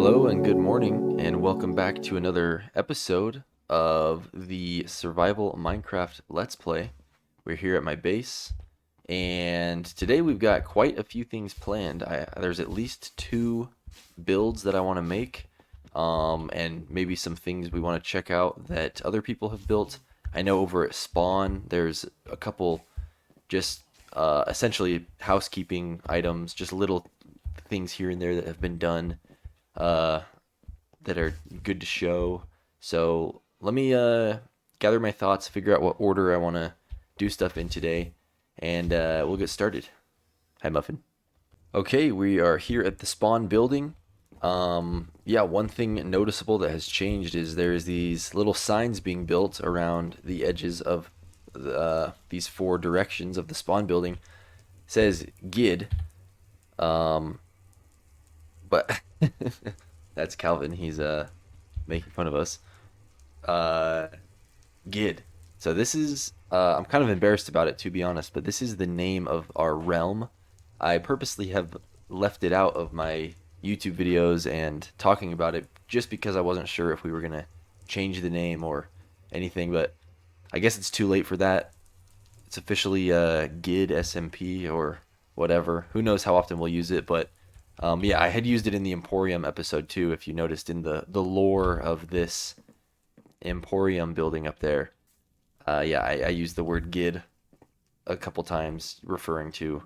Hello and good morning, and welcome back to another episode of the Survival Minecraft Let's Play. We're here at my base, and today we've got quite a few things planned. There's at least two builds that I want to make, and maybe some things we want to check out that other people have built. I know over at Spawn, there's a couple just essentially housekeeping items, just little things here and there that have been done uh, that are good to show. So let me gather my thoughts, figure out what order I want to do stuff in today, and we'll get started. Hi, Muffin. Okay, we are here at the spawn building. Yeah, one thing noticeable that has changed is there's these little signs being built around the edges of these four directions of the spawn building. It says GID, um, but that's Calvin. He's making fun of us. Uh, Gid. So this is I'm kind of embarrassed about it, to be honest, but this is the name of our realm. I purposely have left it out of my YouTube videos and talking about it just because I wasn't sure if we were gonna change the name or anything, but I guess it's too late for that. It's officially Gid SMP or whatever. Who knows how often we'll use it, but yeah, I had used it in the Emporium episode too. If you noticed in the lore of this Emporium building up there, yeah, I used the word "gid" a couple times, referring to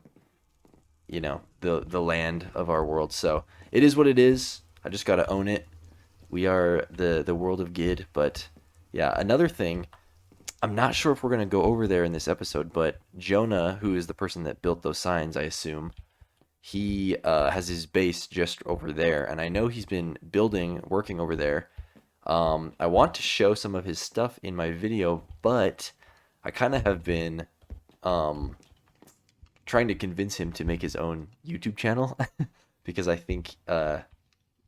the land of our world. So it is what it is. I just gotta own it. We are the world of Gid. But yeah, another thing. I'm not sure if we're gonna go over there in this episode, but Jonah, who is the person that built those signs, I assume, he has his base just over there, and I know he's been working over there. I want to show some of his stuff in my video, but I kind of have been um, trying to convince him to make his own YouTube channel because I think it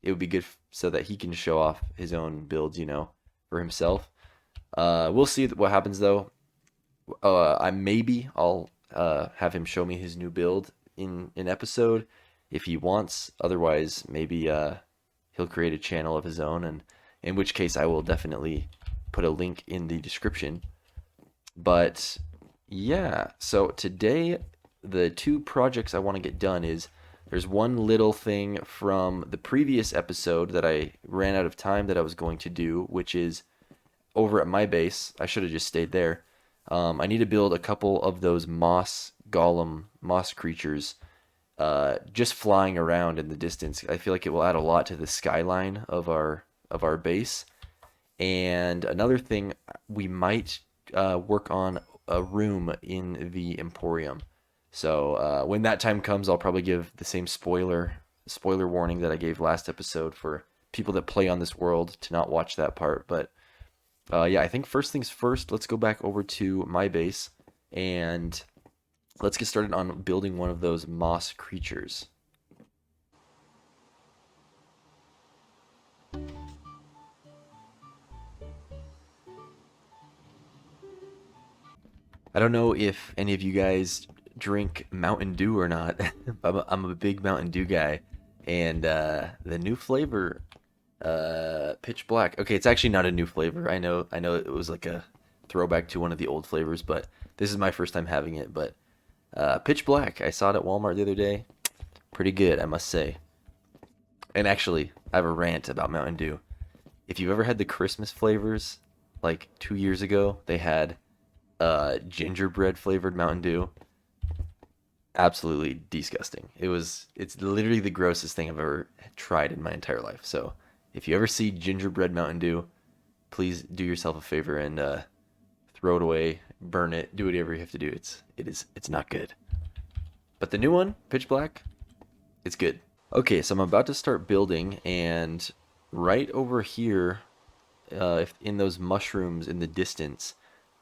would be good so that he can show off his own builds, for himself. We'll see what happens though. I'll have him show me his new build in an episode if he wants. Otherwise, maybe he'll create a channel of his own, and in which case I will definitely put a link in the description. But yeah, so today the two projects I want to get done is there's one little thing from the previous episode that I ran out of time that I was going to do, which is over at my base. I should have just stayed there. I need to build a couple of those moss creatures, just flying around in the distance. I feel like it will add a lot to the skyline of our base. And another thing, we might work on a room in the Emporium. So when that time comes, I'll probably give the same spoiler warning that I gave last episode for people that play on this world to not watch that part. But yeah, I think first things first, let's go back over to my base and let's get started on building one of those moss creatures. I don't know if any of you guys drink Mountain Dew or not. I'm a big Mountain Dew guy, and the new flavor, Pitch Black. Okay, it's actually not a new flavor. I know it was like a throwback to one of the old flavors, but this is my first time having it. But Pitch Black, I saw it at Walmart the other day. Pretty good, I must say. And actually, I have a rant about Mountain Dew. If you've ever had the Christmas flavors, like 2 years ago, they had gingerbread flavored Mountain Dew. Absolutely disgusting. It's literally the grossest thing I've ever tried in my entire life. So if you ever see gingerbread Mountain Dew, please do yourself a favor and throw it away, burn it, do whatever you have to do. It's not good. But the new one, Pitch Black, it's good. Okay, so I'm about to start building, and right over here, if in those mushrooms in the distance,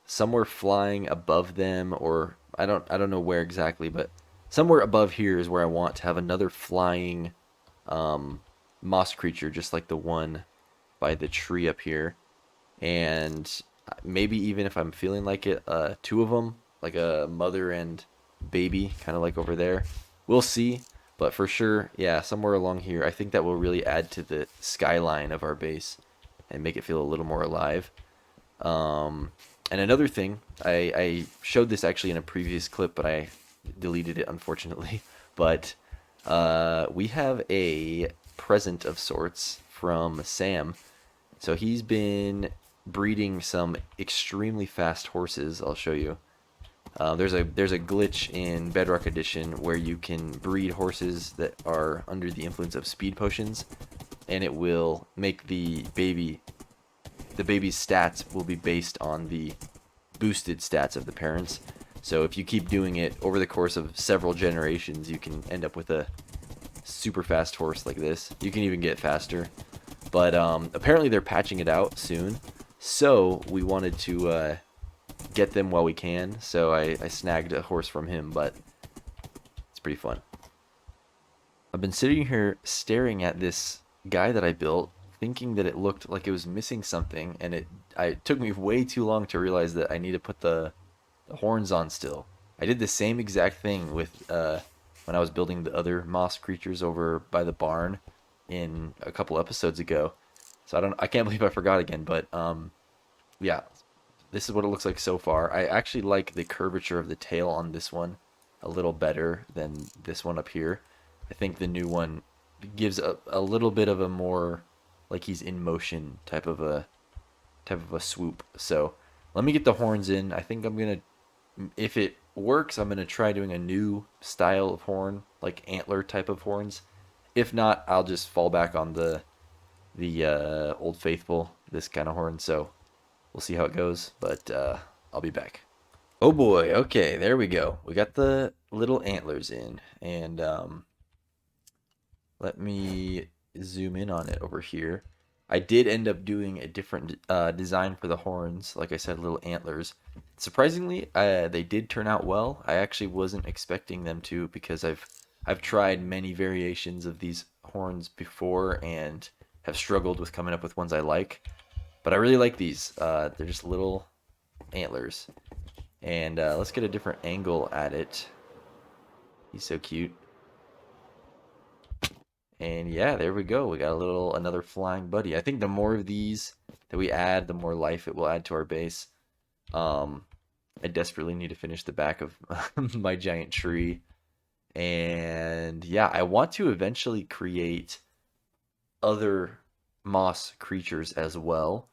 somewhere flying above them, or I don't know where exactly, but somewhere above here is where I want to have another flying moss creature, just like the one by the tree up here, and maybe even if I'm feeling like it, two of them, like a mother and baby, kind of like over there. We'll see. But for sure, yeah, somewhere along here, I think that will really add to the skyline of our base and make it feel a little more alive. Um, and another thing, I showed this actually in a previous clip, but I deleted it unfortunately. But we have a present of sorts from Sam. So he's been breeding some extremely fast horses. I'll show you. There's a glitch in Bedrock Edition where you can breed horses that are under the influence of speed potions, and it will make the baby's stats will be based on the boosted stats of the parents. So if you keep doing it over the course of several generations, you can end up with a super fast horse like this. You can even get faster. But apparently they're patching it out soon. So we wanted to get them while we can. So I snagged a horse from him, but it's pretty fun. I've been sitting here staring at this guy that I built, thinking that it looked like it was missing something, and it took me way too long to realize that I need to put the horns on still. I did the same exact thing with when I was building the other moss creatures over by the barn in a couple episodes ago. So I can't believe I forgot again, but yeah, this is what it looks like so far. I actually like the curvature of the tail on this one a little better than this one up here. I think the new one gives a little bit of a more like he's in motion type of a swoop. So let me get the horns in. I think I'm gonna, if it works, I'm gonna try doing a new style of horn, like antler type of horns. If not, I'll just fall back on the Old Faithful, this kind of horn. So we'll see how it goes, but I'll be back. Oh boy, okay, there we go. We got the little antlers in, and let me zoom in on it over here. I did end up doing a different design for the horns, like I said, little antlers. Surprisingly, they did turn out well. I actually wasn't expecting them to because I've tried many variations of these horns before and have struggled with coming up with ones I like. But I really like these. They're just little antlers. And let's get a different angle at it. He's so cute. And yeah, there we go. We got another flying buddy. I think the more of these that we add, the more life it will add to our base. I desperately need to finish the back of my giant tree. And yeah, I want to eventually create other moss creatures as well.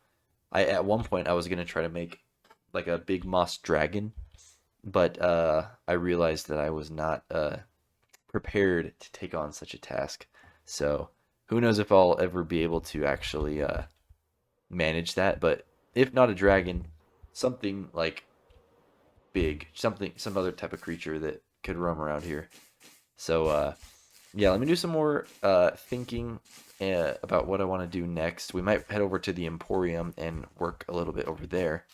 At one point I was gonna try to make like a big moss dragon, but I realized that I was not prepared to take on such a task. So who knows if I'll ever be able to actually manage that. But if not a dragon, something like big, some other type of creature that could roam around here. So yeah, let me do some more thinking about what I want to do next. We might head over to the Emporium and work a little bit over there,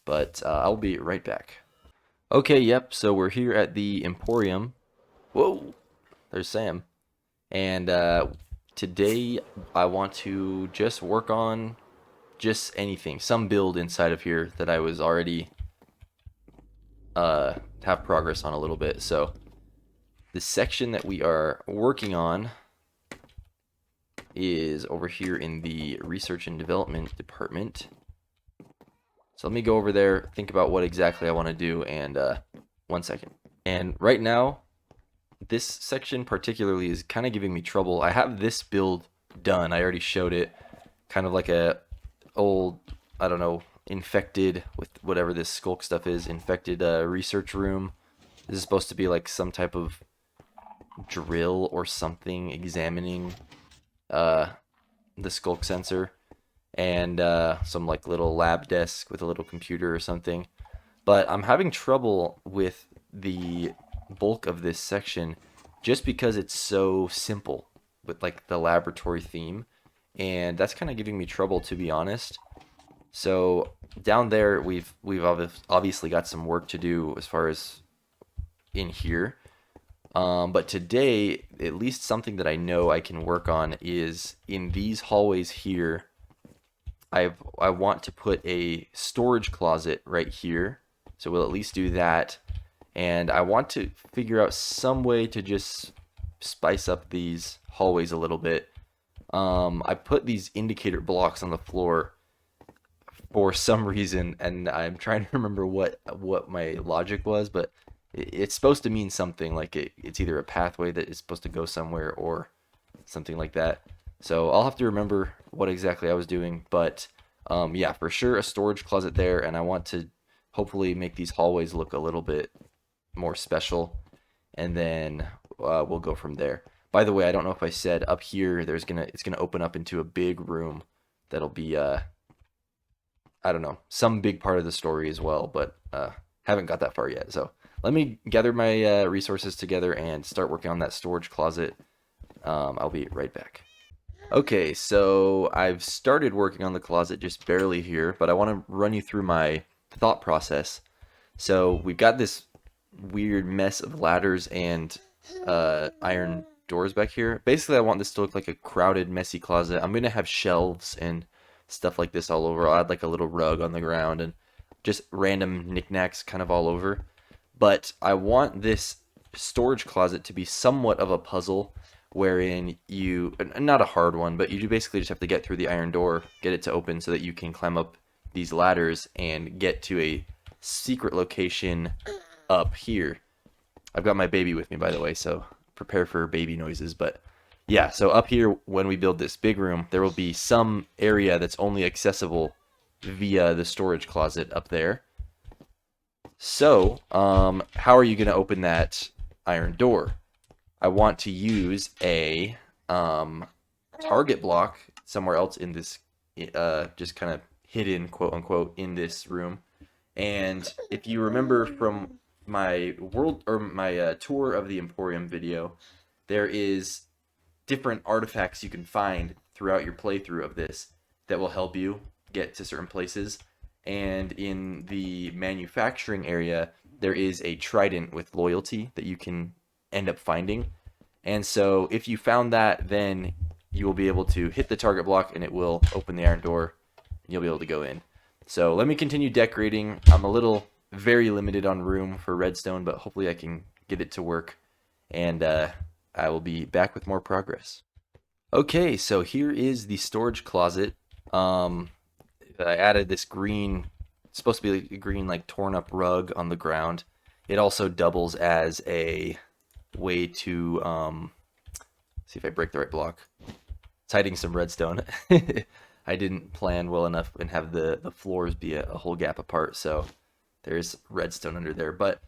but I'll be right back. Okay, yep, so we're here at the Emporium. Whoa, there's Sam. And today I want to just work on just anything, some build inside of here that I was already have progress on a little bit. So the section that we are working on is over here in the research and development department. So let me go over there, think about what exactly I want to do, and 1 second. And right now, this section particularly is kind of giving me trouble. I have this build done. I already showed it. Kind of like a old, I don't know, infected with whatever this skulk stuff is, infected research room. This is supposed to be like some type of drill or something examining the skulk sensor, and some like little lab desk with a little computer or something. But I'm having trouble with the bulk of this section just because it's so simple with like the laboratory theme, and that's kind of giving me trouble, to be honest. So down there we've obviously got some work to do as far as in here. But today, at least something that I know I can work on is in these hallways here. I want to put a storage closet right here, so we'll at least do that. And I want to figure out some way to just spice up these hallways a little bit, I put these indicator blocks on the floor for some reason, and I'm trying to remember what my logic was, but it's supposed to mean something like it's either a pathway that is supposed to go somewhere or something like that. So I'll have to remember what exactly I was doing, but yeah, for sure a storage closet there, and I want to hopefully make these hallways look a little bit more special, and then we'll go from there. By the way, I don't know if I said up here it's gonna open up into a big room that'll be I don't know, some big part of the story as well, but haven't got that far yet. So let me gather my resources together and start working on that storage closet. I'll be right back. Okay, so I've started working on the closet just barely here, but I want to run you through my thought process. So we've got this weird mess of ladders and iron doors back here. Basically, I want this to look like a crowded, messy closet. I'm going to have shelves and stuff like this all over. I'll add like a little rug on the ground and just random knickknacks kind of all over. But I want this storage closet to be somewhat of a puzzle, wherein you, not a hard one, but you basically just have to get through the iron door, get it to open so that you can climb up these ladders and get to a secret location up here. I've got my baby with me, by the way, so prepare for baby noises. But yeah, so up here, when we build this big room, there will be some area that's only accessible via the storage closet up there. So, how are you going to open that iron door? I want to use a target block somewhere else in this, just kind of hidden, quote unquote, in this room. And if you remember from my tour of the Emporium video, there is different artifacts you can find throughout your playthrough of this that will help you get to certain places. And in the manufacturing area, there is a trident with loyalty that you can end up finding. And so if you found that, then you will be able to hit the target block and it will open the iron door and you'll be able to go in. So let me continue decorating. I'm a little very limited on room for redstone, but hopefully I can get it to work, and I will be back with more progress. Okay, so here is the storage closet. I added this green, it's supposed to be like a green, like torn up rug on the ground. It also doubles as a way to see if I break the right block. It's hiding some redstone. I didn't plan well enough and have the floors be a whole gap apart, so there's redstone under there. But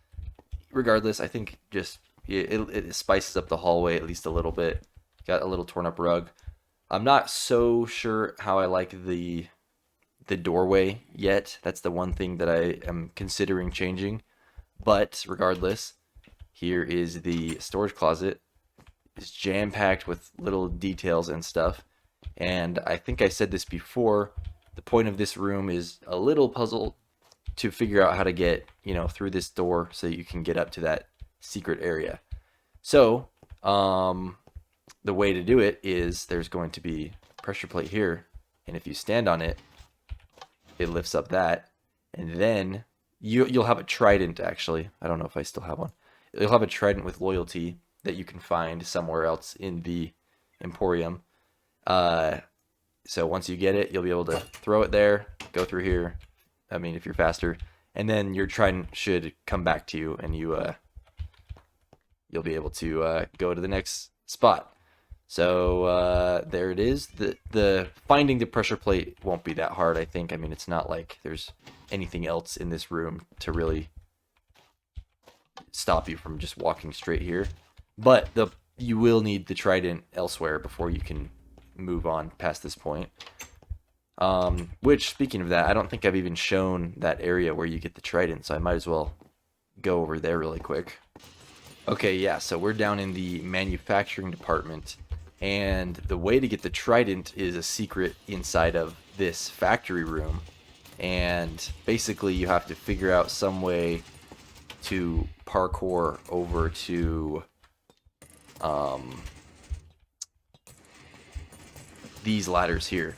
regardless, I think just it spices up the hallway at least a little bit. Got a little torn up rug. I'm not so sure how I like the doorway yet. That's the one thing that I am considering changing. But regardless, here is the storage closet. It's jam-packed with little details and stuff. And I think I said this before, the point of this room is a little puzzle to figure out how to get, through this door so that you can get up to that secret area. So, the way to do it is there's going to be a pressure plate here, and if you stand on it, it lifts up that, and then you'll have a trident, actually. I don't know if I still have one. You'll have a trident with loyalty that you can find somewhere else in the Emporium. So once you get it, you'll be able to throw it there, go through here, I mean, if you're faster, and then your trident should come back to you, and you'll be able to go to the next spot. So there it is. The finding the pressure plate won't be that hard, I think. I mean, it's not like there's anything else in this room to really stop you from just walking straight here. But you will need the trident elsewhere before you can move on past this point. Which, speaking of that, I don't think I've even shown that area where you get the trident, so I might as well go over there really quick. Okay, yeah, so we're down in the manufacturing department, and the way to get the trident is a secret inside of this factory room, and basically you have to figure out some way to parkour over to these ladders here.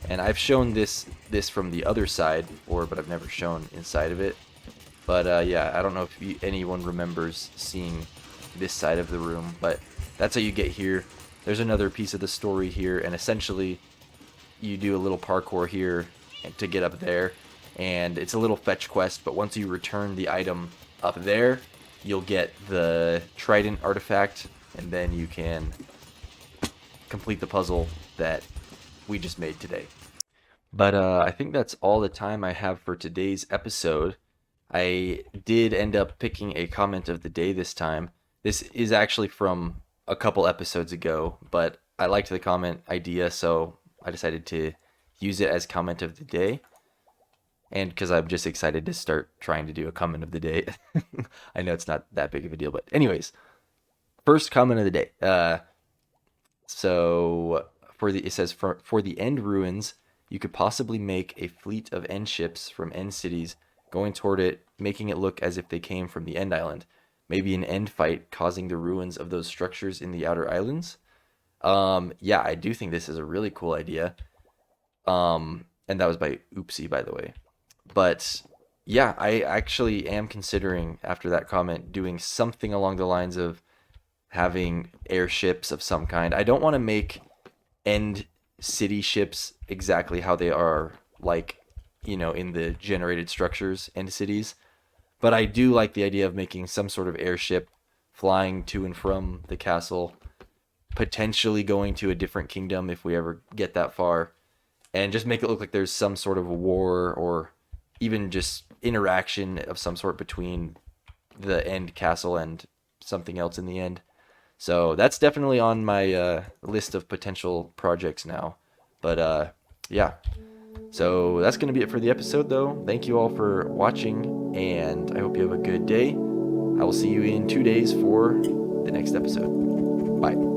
And I've shown this from the other side before, but I've never shown inside of it. But yeah, I don't know if anyone remembers seeing this side of the room, but that's how you get here. There's another piece of the story here, and essentially you do a little parkour here to get up there, and it's a little fetch quest, but once you return the item up there, you'll get the trident artifact, and then you can complete the puzzle that we just made today. But I think that's all the time I have for today's episode. I did end up picking a comment of the day this time. This is actually from a couple episodes ago, but I liked the comment idea, so I decided to use it as comment of the day. And because I'm just excited to start trying to do a comment of the day. I know it's not that big of a deal, but anyways, first comment of the day. So it says for the end ruins, you could possibly make a fleet of end ships from end cities going toward it, making it look as if they came from the end island. Maybe an end fight causing the ruins of those structures in the outer islands. Yeah, I do think this is a really cool idea. And that was by Oopsie, by the way. But yeah, I actually am considering, after that comment, doing something along the lines of having airships of some kind. I don't want to make end city ships exactly how they are, like, in the generated structures end cities. But I do like the idea of making some sort of airship flying to and from the castle, potentially going to a different kingdom if we ever get that far, and just make it look like there's some sort of a war or even just interaction of some sort between the end castle and something else in the end. So that's definitely on my list of potential projects now. But yeah. So that's going to be it for the episode, though. Thank you all for watching, and I hope you have a good day. I will see you in 2 days for the next episode. Bye.